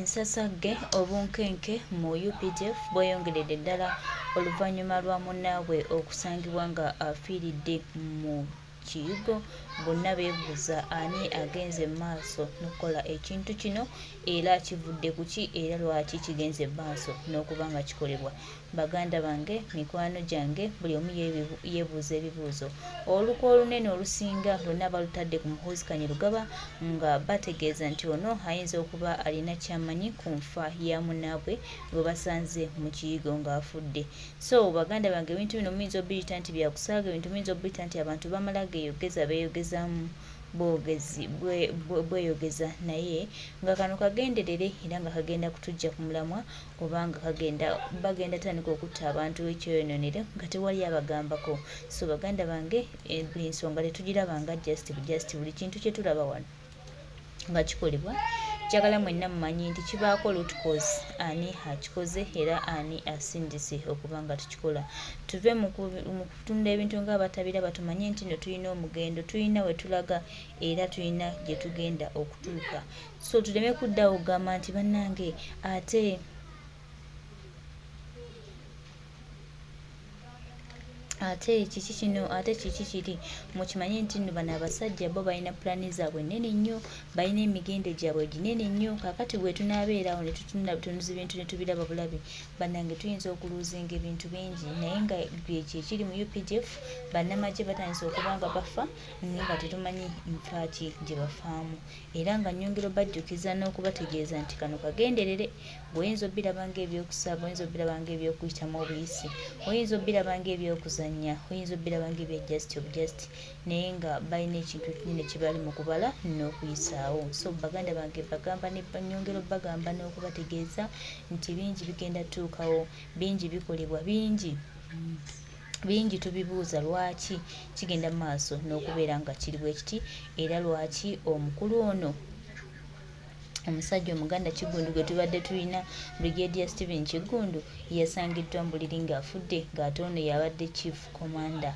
Ensasage obunkenke mu Updf bweyongeredde ddala oluvannyuma lwa munnaabwe okusangibwa nga afiiridde mu kiyigo. Bonna beebuuza ani agenze maaso n'okukola ekintu kino era kivudde ku ki era lwaki kigenze maaso n'okuba nga kikolebwa. Baganda bange, mikwano gyange, buli omu yeebuuza ebibuuzo. Olukwe olunene olusinga lwonna balutadde ku Muhoozi Kanyarugaba nga bategeeza nti ono ayinza okuba alina ky'amanyi ku nfa ya munnaabwe gwe basanze mu kiyigo ng'afudde. So baganda bange, ebintu bino muyinza obbiyita nti byakusaaga, ebintu muyinza obbiyita nti abantu bamala geeyogeza beeyogezaamu bwogezi bweyogeza, naye nga kano kagenderere era nga kagenda kutujja ku mulamwa oba nga bagenda tandika okutta abantu ekyeyononere nga tewali abagambako. So baganda bange, buli nsonga tetugiraba nga just buli kintu kye tulaba wano nga kikolebwa kyagala mwenna mumanyi nti kibaako root cause, ani akikoze era ani asindise okuba nga tukikola. Tuve mu kutunda ebintu ng'abatabiraba, tumanye nti no tulina omugendo, tulina we tulaga era tulina gye tugenda okutuuka. So tuleme kuddawo okugamba nti bannange ate kiki kino, ate kiki kiri. Mukimanye nti nno bano abasajja bo balina pulaani zaabwe nnene nnyo, balina emigendo gyabwe ginene nnyo. Kaakati bwe tunaabeerawo ne tutunuza ebintu ne tubiraba bulabi, bannange tuyinza okuluuzinga ebintu bingi. Naye nga kyekiri mu UPDF, bannamagye batandise okuba nga bafa naye nga tetumanyi nfa ki gye bafaamu. Era nga nnyongera bajjukiza n'okubategeeza nti kano kagenderere. Bw'oyinza obbiraba ng'ebyokusaba, oyinza obbiraba ng'ebyokuyitamu obuyisi, oyinza obbiraba ng'ebyokuzannya, oyinza obbiraba ng'ebya just naye nga balina ekintu kinene kye bali mu kubala n'okuyisaawo. So baganda bange, bagamba ne nnyongera obbagamba n'okubategeeza nti bingi bigenda tuukawo, bingi bikolebwa, bingi tubibuuza lwaki kigenda mu maaso n'okubeera nga kiri bwe kiti, era lwaki omukulu ono omusajja omuganda Kigundu gwe tubadde tulina, Brigadier Stephen Kigundu, yasangiddwa mbuliri ng'afudde ng'ate ono yabadde chief commander,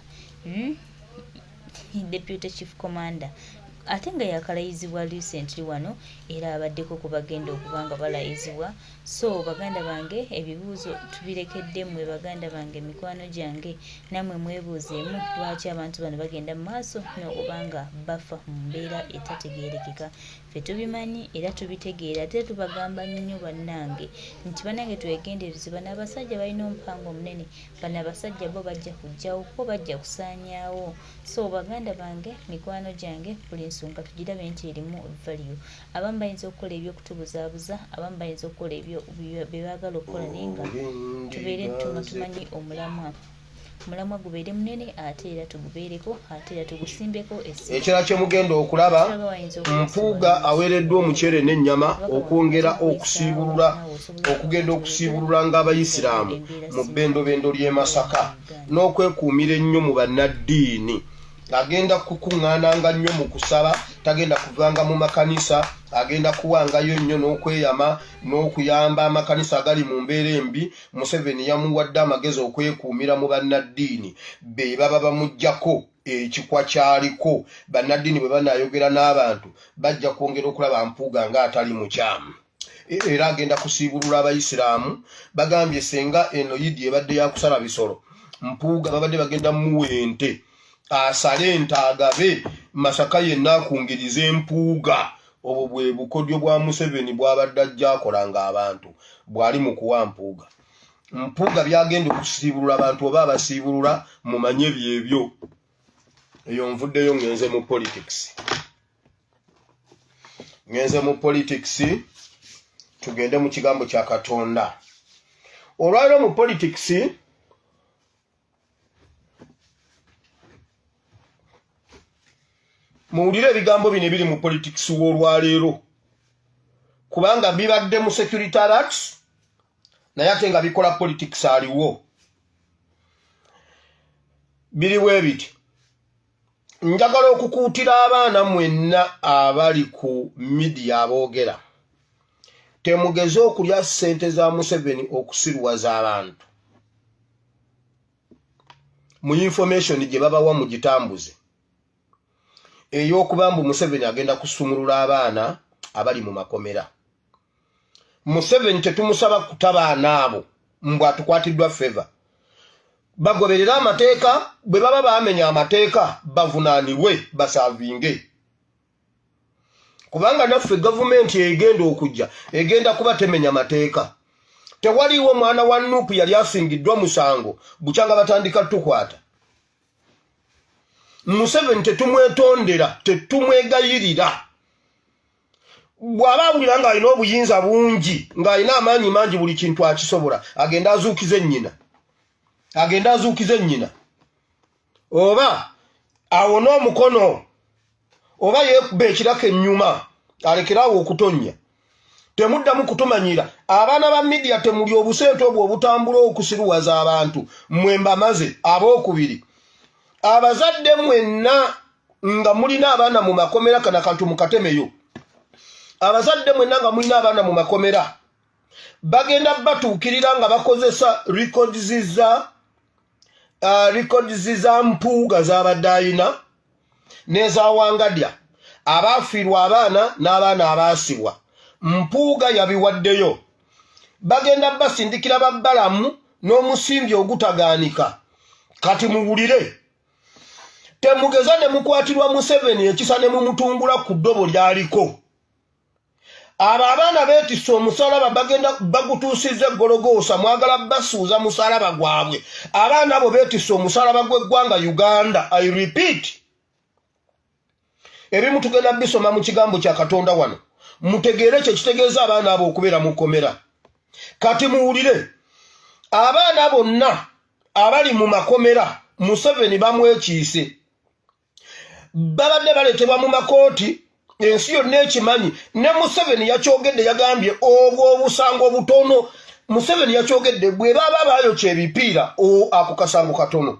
deputy chief commander, ate nga yakalayizibwa recently wano era abaddeko ku bagenda okuba nga balayizibwa. So baganda bange, ebibuuzo tubirekedde mmwe baganda bange, mikwano gyange, nammwe mwebuuzeemu lwaki abantu bano bagenda mu maaso n'okuba nga bafa mu mbeera etategeerekeka. Ffe tubimanyi era tubitegeera, ate tubagamba nnyo bannange nti bannange twegendereze. Bano abasajja balina omupango munene, bano abasajja bo bajja kujjawo, bo bajja kusaanyaawo. So baganda bange, mikwano gyange, buli nsonga tugirabe nti erimu value. Abamu bayinza okukola ebyokutubuzaabuza, abamu bayinza okukola ebyo bye baagala okukola, naye nga tubeere tumanyi omulamwa gubeere munene, ate era tugubeereko, ate era tugusimbeko essi. Ekirala kye mugenda okulaba, Mpuuga aweereddwa omuceere n'ennyama okwongera okugenda okusiibulula ng'Abayisiraamu mu bbendobendo ly'e Masaka n'okwekuumira ennyo mu bannaddiini. Agenda kukuŋŋaananga nnyo mu kusaba, tagenda kuvanga mu makanisa, agenda kuwangayo nnyo n'okweyama n'okuyamba amakanisa agali mu mbeera embi. Museveni yamuwadde amagezi okwekuumira mu bannaddiini, be baba bamuggyako ekikwa kyaliko. Bannaddiini bwe banaayogera n'abantu bajja kwongera okulaba Mpuuga ng'atali mukyamu. Era agenda kusiibulula Abayisiraamu. Bagambye senga eno Yidi ebadde yakusala bisolo, Mpuuga babadde bagenda muwa ente, asale ente agabe, Masaka yenna akungirize Mpuuga. Obwo bwe bukodyo bwa Museveni bw'abadde ajja akolanga abantu bw'ali mu kuwa Mpuuga. Mpuuga byagenda okusiibulula abantu oba abasiibulula mumanye byebyo. Eyo nvuddeyo ngenze mu politics, tugende mu kigambo kya Katonda. Olwaleero mu politics muwulire ebigambo bino ebiri mu politics w'olwaleero, kubanga bibadde mu security alert naye ate nga bikola politics aliwo. Biriwe biti. Njagala okukuutira abaana mwenna abali ku media aboogera, temugeze okulya ssente za Museveni okusirwaza abantu. Mu information gye babawa mu gitambuze ey'okuba mbu Museveni agenda kusumulula abaana abali mu makomera. Museveni tetumusaba kutabaana abo mbwa tukwatiddwa favor. Bagoberera amateeka, bwe baba baamenya amateeka bavunaanibwe basaavinge. Kubanga naffe gavumenti egenda okujja egenda kuba temenya mateeka. Tewaliwo mwana wa Nuupu yali asingiddwa musango bukyanga batandika tukwata. Museveni tetumwetondera, tetumwegayirira. Bw'aba awulira ng'alina obuyinza bungi, ng'alina amaanyi mangi buli kintu akisobola, agenda azuukize nnyina. Oba awona omukono, oba yeekuba ekiraka ennyuma, alekeraawo okutonnya. Temuddamu kutumanyira. Abaana ba media temuli obusente obwo obutambula okusiruwaza abantu. Mmwe mbamaze abookubiri. Abazadde mwenna nga mulina abaana mu makomera kana kantu mukatemeyo. Abazadde mwenna nga mulina abaana mu makomera. Bagenda batuukirira nga bakozesa records za mpuuga z'abadde alina n'eza Wangadya. Abaafiirwa abaana n'abaana abaasibwa. Mpuuga yabiwaddeyo. Bagenda basindikira babbalamu n'omusimbi ogutagaanika. Kati muwulire. Temugeza ne mukwatirwa Museveni ekisa ne mumutungula ku ddobo lyaliko. Abo abaana beetisse omusalaba bagenda bagutuusizza eggologoosa mwagala basuuza musalaba gwabwe. Abaana abo beetisse omusalaba gw'eggwanga Uganda. I repeat. Ebimu tugenda bisoma mu kigambo kya Katonda wano. Mutegeere kye kitegeeza abaana abo okubeera mu kkomera. Kati muwulire. Abaana bonna abali mu makomera Museveni bamwekiise. Babadde baleetebwa mu makooti, ensi yonna ekimanyi. Ne Museveni yakyogedde yagambye obwo obusango obutono. Museveni yakyogedde bwe baba baayokya ebipiira ako kasango katono.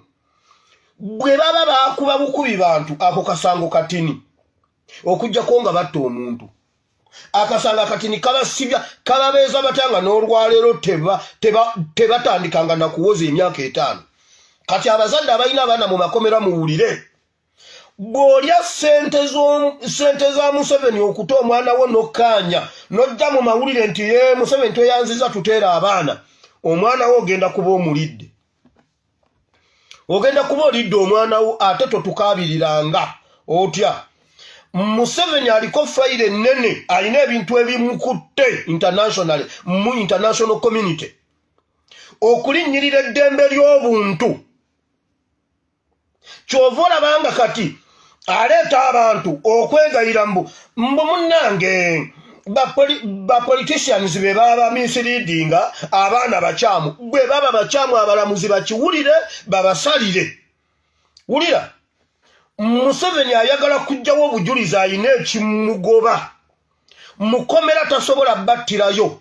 Bwe baba baakuba bukubi bantu ako kasango katini. Okujjako nga batta omuntu. Akasanga katini kabasibya kababeeza batanga n'olwaleero tebatandikanga na kuwoza emyaka 5. Kati abazadde abalina abaana mu makomera muwulire. Bw'olya ssente za Museveni okuta omwana wo n'okkaanya n'ojja mu mawulire nti Museveni tweyanziza tuteera abaana, omwana wo ogenda kuba omulidde. Ogenda kuba olidde omwana wo ate totukaabiriranga otya. Museveni aliko fayire ennene, alina ebintu ebimukutte mu international community. Okulinnyirira eddembe ly'obuntu. Kyova olabanga kati aleeta abantu okwegayira mbu munnange bapoliticians be baba misleadinga abaana bakyamu. Bwe baba bakyamu abalamuzi bakiwulire babasalire. Wulira. Museveni ayagala kujjawo obujulizi ayina ekimugoba. Mukomera tasobola battirayo.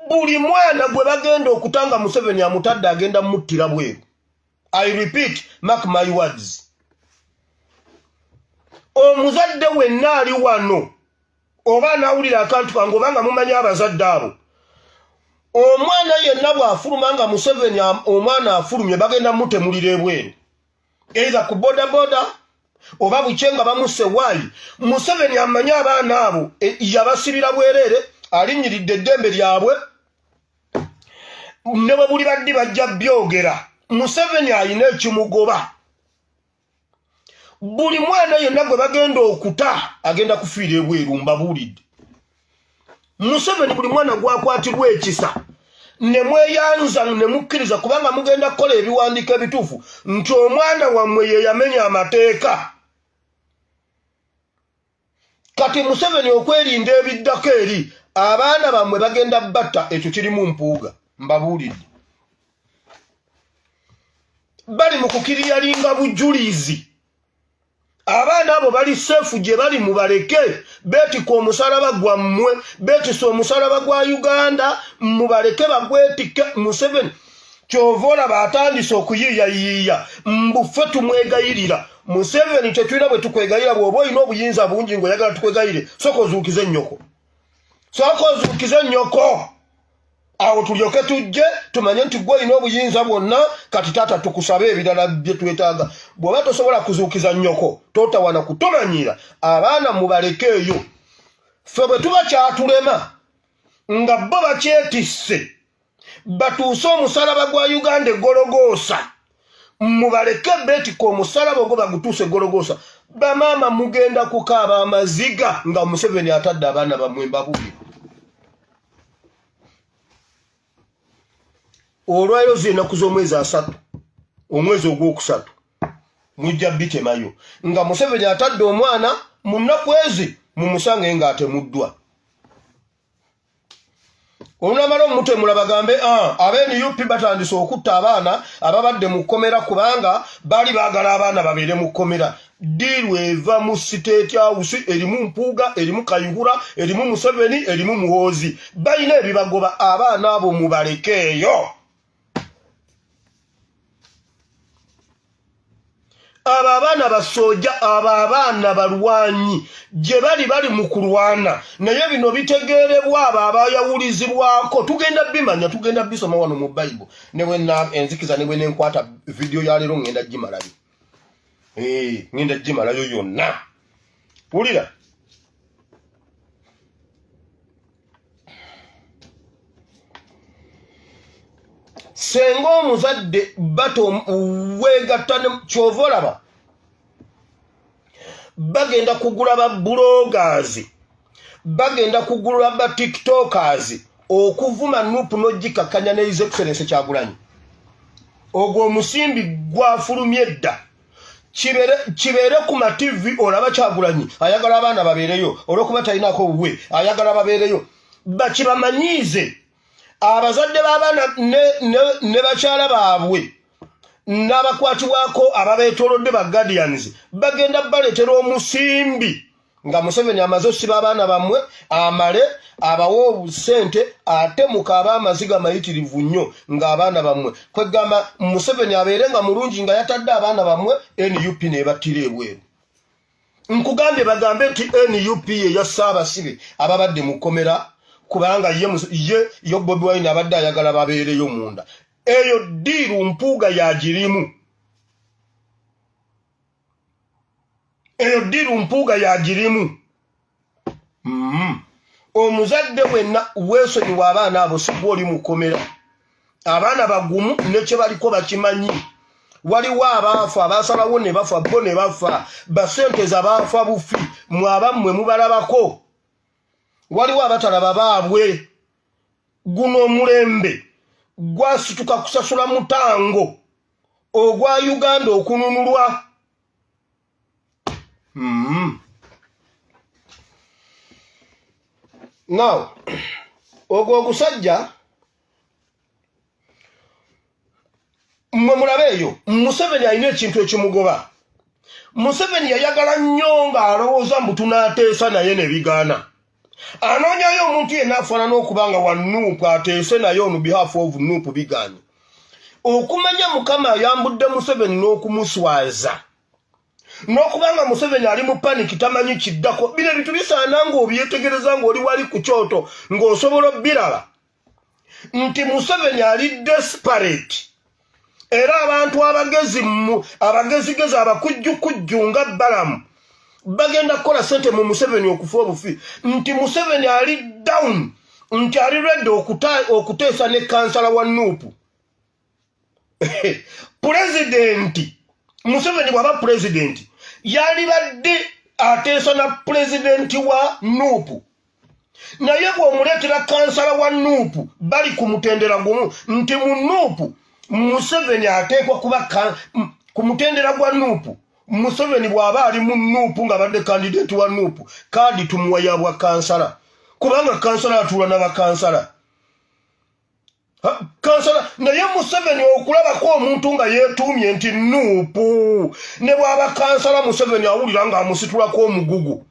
Buli mwana gwe bagenda okutanga Museveni amutadde agenda muttira bweru. I repeat, mark my words. Omuzadde wenna ali wano. Oba anawulira akantu kange obanga mumanyi abazadde abo. Omwana yenna bw'afuluma nga Museveni omwana afulumye bagenda mutemulira ebweru. Either ku bodaboda oba bukyenga bamusse waayi. Museveni amanyi abaana abo yabasibira bwereere alinnyiridde eddembe lyabwe. Ne bwe buli baddi bajja byogera. Museveni alina ekimugoba. Buli mwana yenna gwe bagenda okuta agenda kufiira ebweru mbabuulidde. Museveni buli mwana gwakwatirwa ekisa ne mweyanza ne mukkiriza kubanga mugenda kukola ebiwandiiko ebituufu nti omwana wammwe ye yamenya amateeka. Kati Museveni okwerinda ebiddako eri abaana bammwe bagenda batta ekyo kirimu mpuuga mbabuulidde. Bali mu kukiriyalinga bujulizi. Abaana abo bali seefu gye bali mubaleke beetika omusalaba gwammwe beetisa omusalaba gwa Uganda mubaleke bagwetike. Museveni kyova olaba atandise okuyiiyayiiya mbuffe tumwegayirira. Museveni tetulina bwe tukwegayira bw'oba olina obuyinza bungi ng'oyagala tukwegayire sooka ozuukize nnyoko. Awo tulyoke tujje tumanye nti gwe olina obuyinza bwonna kati taata tukusabe ebirala bye twetaaga. Bw'oba tosobola kuzuukiza nnyoko totawana kutumanyira abaana mubaleke eyo. Ffe bwe tuba kyatulema nga bo bakyetisse batuuse omusalaba gwa Uganda Gologoosa mubaleke beetika omusalaba ogwo bagutuuse Gologoosa bamaama mugenda kukaaba amaziga nga Museveni atadde abaana bammwe mbabubi olwayo z'ennaku z'omwezi 3 omwezi ogwokusatu mujja bitemayo nga Museveni atadde omwana mu nnaku ezi mumusange nga atemuddwa olunamala omutemula bagambe abe-NUP batandise okutta abaana ababadde mu kkomera kubanga bali baagala abaana babeere mu kkomera diiru eva mu State House erimu Mpuuga erimu Kayihura erimu Museveni erimu Muhoozi balina ebibagoba abaana abo mubalekeeyo abo abaana basojja abo abaana balwanyi gye bali mu kulwana naye bino bitegeerebwa abo abayawulizibwako tugenda bimanya tugenda bisoma wano mu Bible newe enzikiza newe nenkwata video ya leero ngenda gimalayo ngenda gimalayo yonna wulira senga omuzadde bato weegatta kyova olaba bagenda kugula ba bloggers bagenda kugula ba tiktokers okuvuma nupu n'ogikakanya ne His Excellency Kyagulanyi ogwo omusimbi gwafulumye dda kibeere ku ma TV olaba Kyagulanyi ayagala abaana babeereyo olwokuba talinaako obuwe ayagala babeereyo bakibamanyiize abazadde b'abaana ne bakyala baabwe n'abakwatibwako ababeetolodde ba Guardians bagenda baleetera omusimbi nga Museveni amaze osiba abaana bammwe amale abawa obusente ate mukaaba amaziga mayitirivu nnyo ng'abaana bammwe kwegamba Museveni abeere nga mulungi nga yatadde abaana bammwe NUP nebattira ebweru nkugambye bagambe nti NUP eya Ssaabasibe ababadde mu kkomera kubanga ye Bobi Wine abadde ayagala babeereyo munda eyo diiru Mpuuga yagirimu eyo diiru Mpuuga yagirimu omuzadde wenna weesonyiwa abaana abo sigwa oli mu kkomera abaana bagumu nekye baliko bakimanyi waliwo abaafa abaasalawo ne bafa bo ne bafa basenteza baafa bufi mwabammwe mubalabako waliwo abatalaba baabwe guno omulembe gwasituka kusasula mutango ogwa Uganda okununulwa now ogwo ogusajja mmwe mulabeeyo Museveni alina ekintu ekimugoba Museveni yayagala nnyo ng'alowooza mbu tunaateesa naye ne bigaana anoonyayo omuntu yenna afaanana okubanga wa Nuupu ateese naye on behalf of Nuupu bigaanye okumanya Mukama ayambudde Museveni n'okumuswaza n'okubanga Museveni ali mu paniki tamanyi kiddako bino ebintu bisaana ng'obyetegereza ng'oli wali ku kyoto ng'osobola obbiraba nti Museveni ali desperate era abantu abagezigezi abakujjukujju nga Balamu bagenda kukola sente mu Museveni okufa obufi nti Museveni ali down nti ali ready okuteesa ne kansala wa Nuupu pulezidenti Museveni bw'aba pulezidenti yali badde ateesa na pulezidenti wa Nuupu naye bw'omuleetera kansala wa Nuupu bali ku mutendera gumu nti mu Nuupu Museveni ateekwa kuba ku mutendera gwa Nuupu Museveni bw'aba ali mu Nuupu nga badde kandidati wa Nuupu kaadi tumuwa ya bwa kansala kubanga kansala atuula n'abakansala kansala naye Museveni okulabako omuntu nga yeetuumye nti Nuupu ne bw'aba kansala Museveni awulira ng'amusitulako omugugu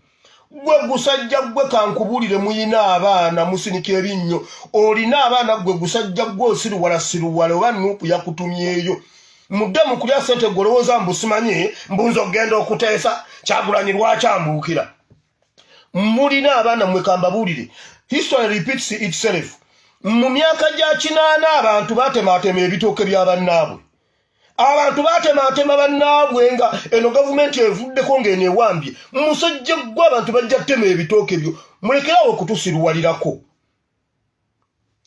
gwe gusajja gwe kankubulire muyina abaana musinika ebinnyo olina abaana gwe gusajja gwe osiruwala oba Nuupu yakutumyeeyo mudde mu kulya sente golowooza mbu simanyi mbunza okgenda okuteesa Kyagulanyi lwakyambuukira mulina abaana mmwe kambabuulire history repeats itself mu myaka gya 80 abantu batemaatema ebitooke bya bannaabwe abantu batemaatema bannaabwe nga eno gavumenti evuddeko ng'eneewambye musajja gwe abantu bajja ttema ebitooke byo mulekerawo okutusiruwalirako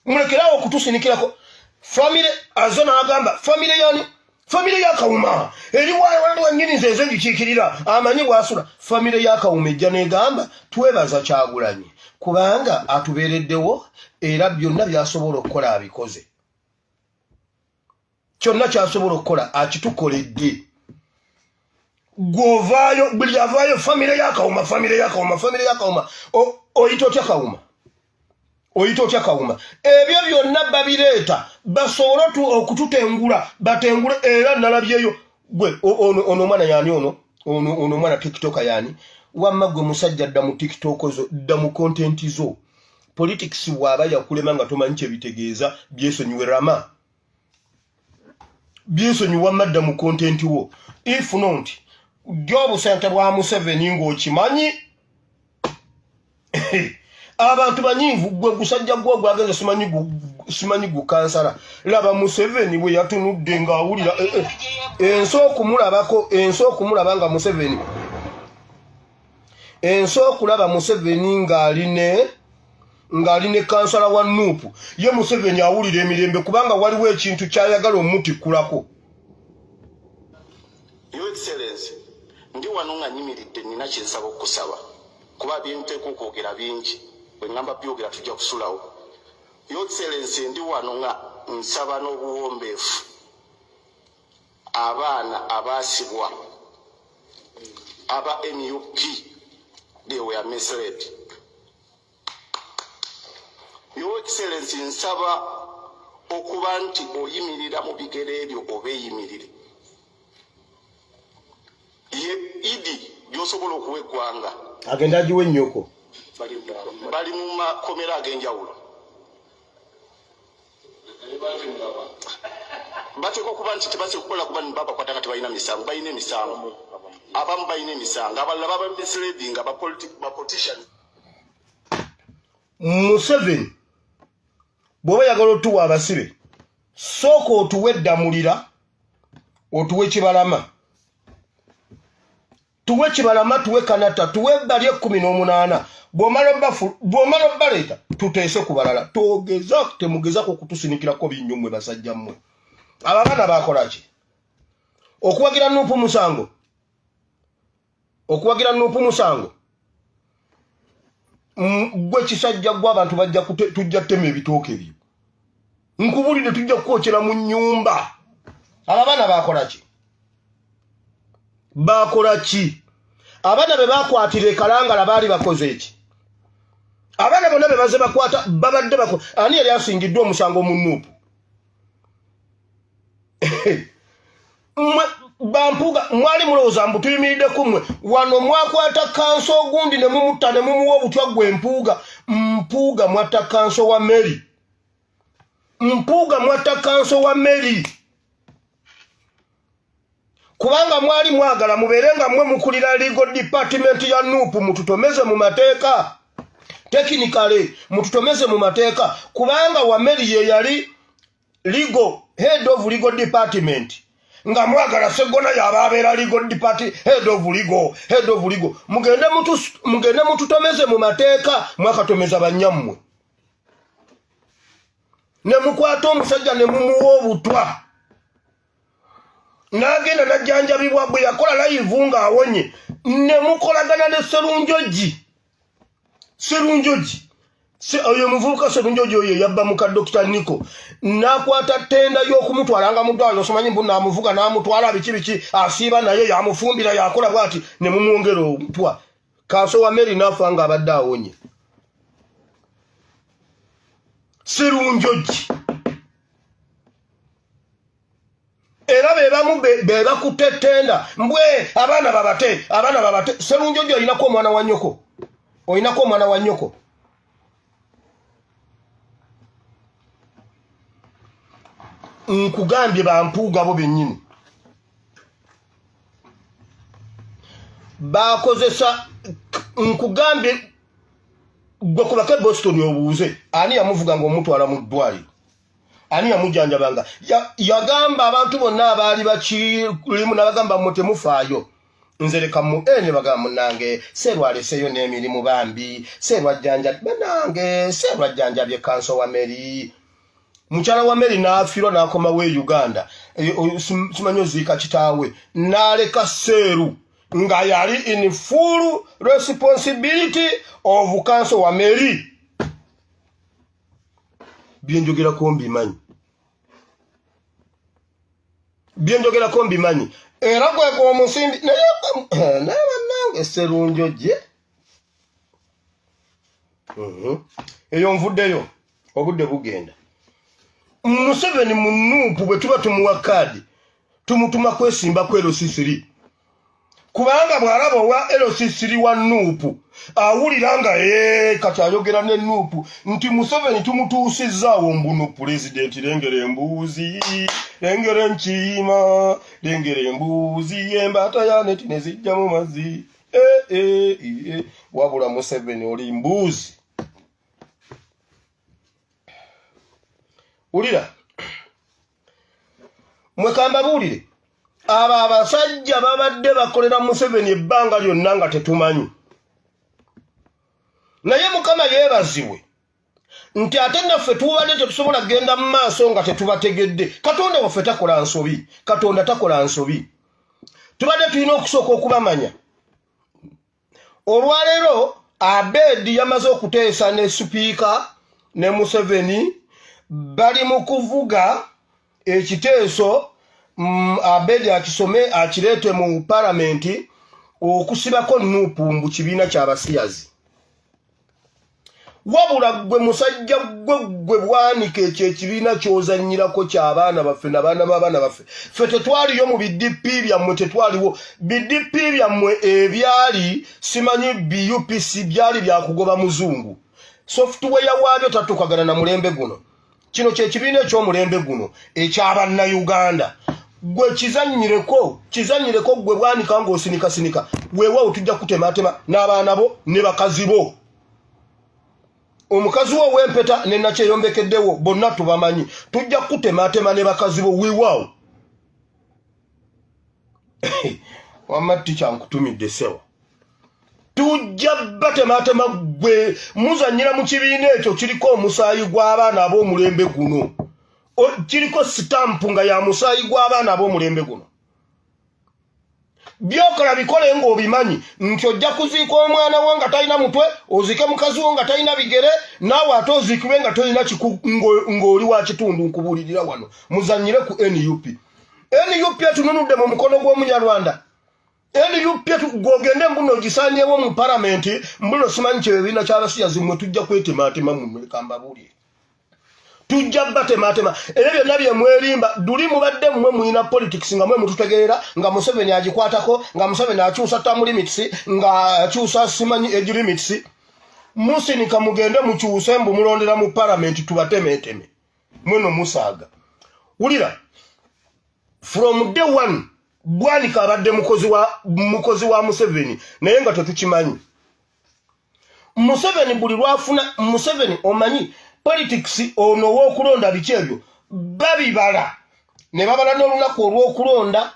mulekerawo okutusinikirako family azona agamba family yani family ya Kawuma eri waliwo nyini nze ngikiikirira amanyi bwasula family ya Kawuma ejja negamba twebaza Kyagulanyi kubanga atubeereddewo era byonna byasobola okukola abikoze kyonna kyasobola okukola akitukoledde govaayo buli avaayo family ya Kawuma oyita otya Kawuma oyita otya Kawuma ebyo byonna babireeta basobola okututengula batengule era nalabyeyo gwe ono mwana yani ono mwana TikToker yani wamma gwe musajja dda mu TikTok zo dda mu content zo politics waba yakulema nga tomanyi kye bitegeeza byesonyiwe rama byesonyiwa madda mu content wo if not jobu center bwa Museveni ng'okimanyi abantu banyivu gwe gusajja gwo gwagenze simanyi gukansala laba Museveni bwe yatunudde ng'awulira ensookumulaba nga Museveni ensookulaba Museveni ng'ali ne kansala wa Nuupu ye Museveni awulira emirembe kubanga waliwo ekintu kyayagala omutikulako. Your Excellency ndi wano nga nyimiridde nina kye nsaba okusaba kuba byenteeka okwogera bingi bwe ngamba byogera tujja kusulawo. Your Excellency ndi wano nga nsaba n'obuwombeefu abaana abaasibwa aba NUP they were misled. Your Excellency nsaba okuba nti oyimirira mu bigere ebyo obeeyimirire ye idi byosobola okuwa eggwanga agenda agiwe nnyoko bali mu makomera ag'enjawulo bateeka okuba nti tebase kukola kuba babakwata nga tebalina misango balina emisango abamu balina emisango abalala baba misleading abapoliticians. Museveni bw'oba yagala otuwa abasibe sooka otuwe eddamulira otuwe Kibalama tuwe Kibalama tuwe Kanata tuwe bali 18 bw'omala obbaleeta tuteese ku balala temugezako kutusinikirako binnyummwe basajja mmwe abo abaana bakola ki okuwagira Nuupu musango gwe kisajja gwa abantu bajja tujja ttema ebitooke ebyo nkubulidde tujja kukookera mu nnyumba abo abaana bakola ki abaana be bakwatira ekalangala baali bakoze eki abaana bonna be baze bakwata babadde ani yali asingiddwa omusango mu Nuupu bampuga mwali mulowooza mbu tuyimiridde kumwe wano mwakwata kanso ogundi ne mumutta ne mumuwa obutwa gwe mpuuga mwatta kanso wa Mary kubanga mwali mwagala mubeere nga mmwe mukulira legal department ya Nuupu mututomeze mu mateeka technically mututomeze mu mateeka kubanga wa Mary ye yali head of legal department nga mwagala segona yababeera legal department head of legal mugende mututomeze mu mateeka mwakatomeza banyammwe ne mukwata omusajja ne mumuwa obutwa n'agenda n'ajjanjabibwa bwe yakola live nga awonye ne mukolagana ne Serunjoji oyo muvubuka Serunjoji oyo yabba muka Dr. Nico n'akwata tenda y'okumutwala nga mudwalo somanyi mbu n'amuvuga n'amutwala biki asiiba naye yamufumbira yakola bwati ne mumwongera obutwa kanso wa Mary n'afa nga abadde awonye Serunjoji era bebamu bebakutetenda mbwe abaana babate Serunjoji olinako omwana wa nnyoko nkugambye bampuuga bo bennyini bakozesa nkugambye gwe kubake Boston obuuze ani yamuvuga ng'omutwala mu ddwaliro ani yamujjanjabanga yagamba abantu bonna abaali bakirimu n'abagamba mmwe temufaayo nze leka ne bagamba munnange serwaleseyo n'emirimu bambi serwajjanjabye kanso wa Mary mukyala wa Mary n'afiirwa n'akomawo e Uganda simanyi oziika kitaawe n'aleka Seeru nga yali in full responsibility of council wa Mary. Byenjogerako mbimanyi era gweko omusimbi naye bannange Sserunjo gye eyo nvuddeyo obudde bugenda. Museveni mu Nuupu bwe tuba tumuwa kaadi tumutuma kwesimba ku LC3 kubanga bw'alaba owa LC3 wa Nuupu awulira nga kati ayogera ne Nuupu nti Museveni tumutuusizzaawo mbuno pulezidenti lengera embuuzi lengera enkiima lengera embuuzi embaata yaneti ne zijja mu mazzi wabula Museveni oli mbuuzi. Ulira mwekamba buulire abo abasajja babadde bakolera Museveni ebbanga lyonna nga tetumanyi naye Mukama yeebazibwe nti ate naffe tubadde tetusobola kgenda mu maaso nga tetubategedde. Katonda waffe takola nsobi, Katonda takola nsobi, tubadde tulina okusooka okubamanya. Olwaleero Abedi yamaze okuteesa ne sipiika ne Museveni bali mu kuvuga ekiteeso Abedi akisome akireete mu palamenti okusibako Nuupu mu kibiina ky'abasiyazi. Wabula gwe musajja gwe bwanika ekyo ekibiina ky'ozannyirako ky'abaana baffe n'abaana b'abaana baffe. Ffe tetwaliyo mu BDP byammwe, tetwaliwo BDP byammwe ebyali simanyi BUPC byali byakugoba muzungu. Software waabyo tatukagana na mulembe guno. Kino kye kibiina eky'omulembe guno eky'Abannayuganda. Gwe kizannyireko gwe bwanika ng'osinikasinika weewaawo tujja kutematema n'abaana bo ne bakazi bo. Omukazi wo w'empeta ne nakyeyombekeddewo bonna tubamanyi, tujja kutematema ne bakazi bo weewaawo. Wamatti kyankutumidde sewa. Tujja batematema gwe muzannyira mu kibiina ekyo kiriko omusaayi gw'abaana ab'omulembe guno. Kiriko sitampu nga ya musaayi gw'abaana ab'omulembe guno. Byokola bikole ng'obimanyi nti ojja kuziika omwana wo nga talina mutwe, ozike mukazi wo nga talina bigere, naawe ate oziikibwe nga tolina ng'oli wa kitundu. Nkubuulirira wano muzannyire ku NUP. NUP etununudde mu mukono gw'Omunyarwanda. NUP gwogende mbuno ogisaanyeewo mu palamenti mbuno simanyi kyebibiina ky'abasiyazi mmwe tujja kwetematema muno ekambabuulire. Tujja batematema era byonna bye mwerimba duli mubadde mmwe muyina politics nga mwe mututegeera nga Museveni agikwatako nga Museveni akyusa term limits nga akyusa simanyi age limits. Musinika mugende mukyuse mbu mulondera mu parliament tubatemeteme mweno musaaga. Ulira from day one Bwanika abadde mukozi wa Museveni naye nga tetukimanyi. Museveni buli lwafuna Museveni omanyi politics ono w'okulonda biki ebyo babibala ne babala n'olunaku olw'okulonda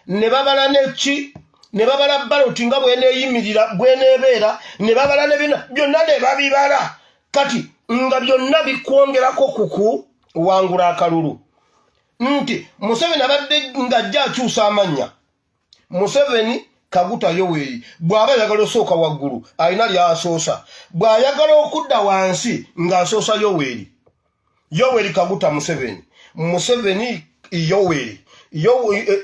ne babala neki ne babala baloti nga bweneeyimirira bweneebeera ne babala ne byonna ne babibala kati nga byonna bikwongerako kuku wangula akalulu nti Museveni abadde ng'ajja akyusa amannya. Museveni Kaguta Yoweri bw'aba ayagala osooka waggulu alina ly'asoosa, bw'ayagala okudda wansi ng'asoosa Yoweri Kaguta Museveni Yoweri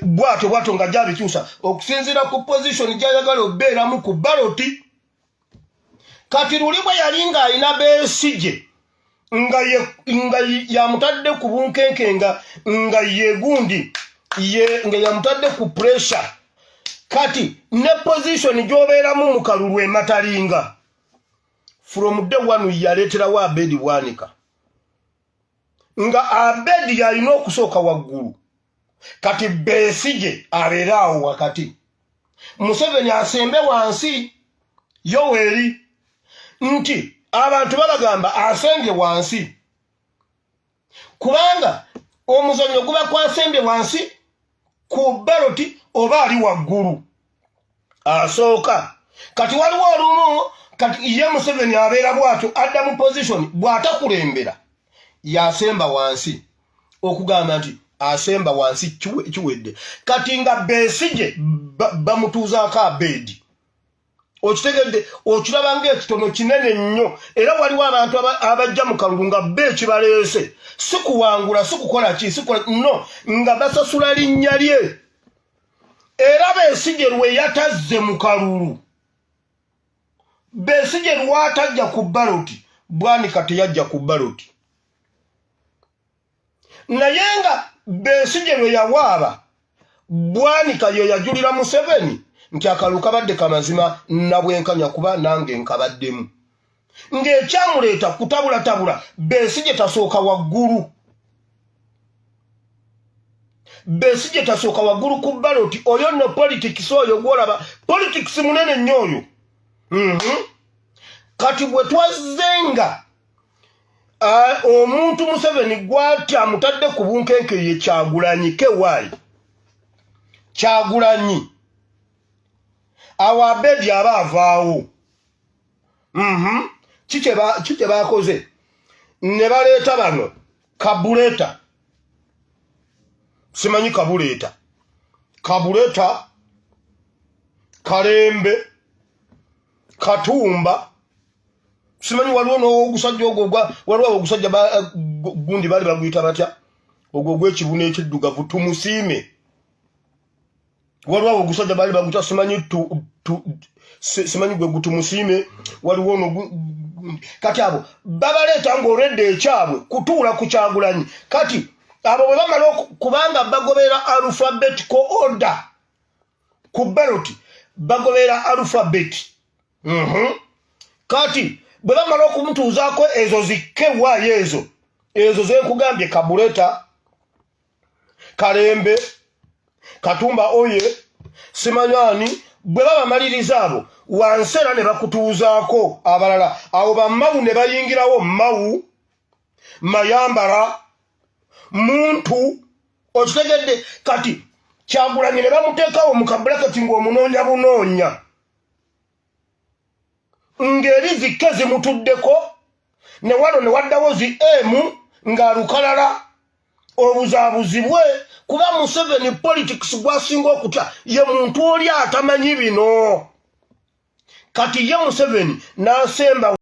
bw'atyo nga gy'abikyusa okusinziira ku position gy'ayagala obeeramu ku baloti. Kati luli bwe yali ng'alina Besigye nga yamutadde ku bunkenke nga yegundi nga yamutadde ku pressure. Kati ne position gy'obeeramu mu kalulu ematalinga from day one yaleeterawo Abedi Bwanika nga Abedi yalina okusooka waggulu. Kati Besigye abeera awo wakati, Museveni asembe wansi Yoweri nti abantu babagamba asembye wansi kubanga omuzannyo guba kwasembye wansi ku baloti oba ali waggulu asooka. Kati waliwo olumu kati ye Museveni abeera bw'atyo adda mu position bw'atakulembera yasemba wansi okugamba nti asemba wansi kiwedde kati nga Besigye bamutuuzaako abedi okitegedde okiraba ng'ekitono kinene nnyo era waliwo abantu abajja mu kalulu nga bekibaleese si kuwangula si kukola ki no nga basasula linnya lye era Besigye lwe yatazze mu kalulu Besigye lwatajja ku baloti Bwanika teyajja ku baloti naye nga Besigye lwe yawaaba Bwanika ye yajulira Museveni nti akalulu kabadde kamazima nabwenkanya kuba nange nkabaddemu ng'ekyamuleeta kutabulatabula Besigye tasooka waggulu Besigye tasooka waggulu ku baloti oyo no politics oyo gwolaba politics munene nnyo oyo kati bwe twazenga omuntu Museveni gwati amutadde ku bunkenke ye Kyagulanyi kewaayi Kyagulanyi awo Abedi aba avaawo kike baakoze ne baleeta bano Kabuleta simanyi Kabuleta Kalembe Katumba simanyi waliwo n'ogusajja ogwo waliwo ogusajja gundi bali baguyita batya ogwo gw'ekibuna ekiddugavu tumusiime waliwo ogusajja bali baguyita simanyi gwe gutumusiime waliwo kati abo babaleeta ng'olwedde ekyabwe kutuula ku Kyagulanyi kati abo bwe bamala kubanga bagobera alphabetical order ku baloti bagobera alphabet kati bwe bamala okumutuuzaako ezo zikkewaayo ezo zenkugambye Kabuleta Kalembe Katumba oye simanyani bwe babamaliriza abo wansi era ne bakutuuzaako abalala awo bamawu ne bayingirawo Mawu Mayambara Muntu okitegedde kati Kyagulanyi ne bamuteekawo mu kabulakati ng'omunoonya bunoonya ng'eri zikke zimutuddeko ne wano ne waddawo zi emu ng'alukalala obuzaabuzibwe kuba Museveni politics gwasinga okutya ye muntu oli atamanyi bino kati ye Museveni n'asemba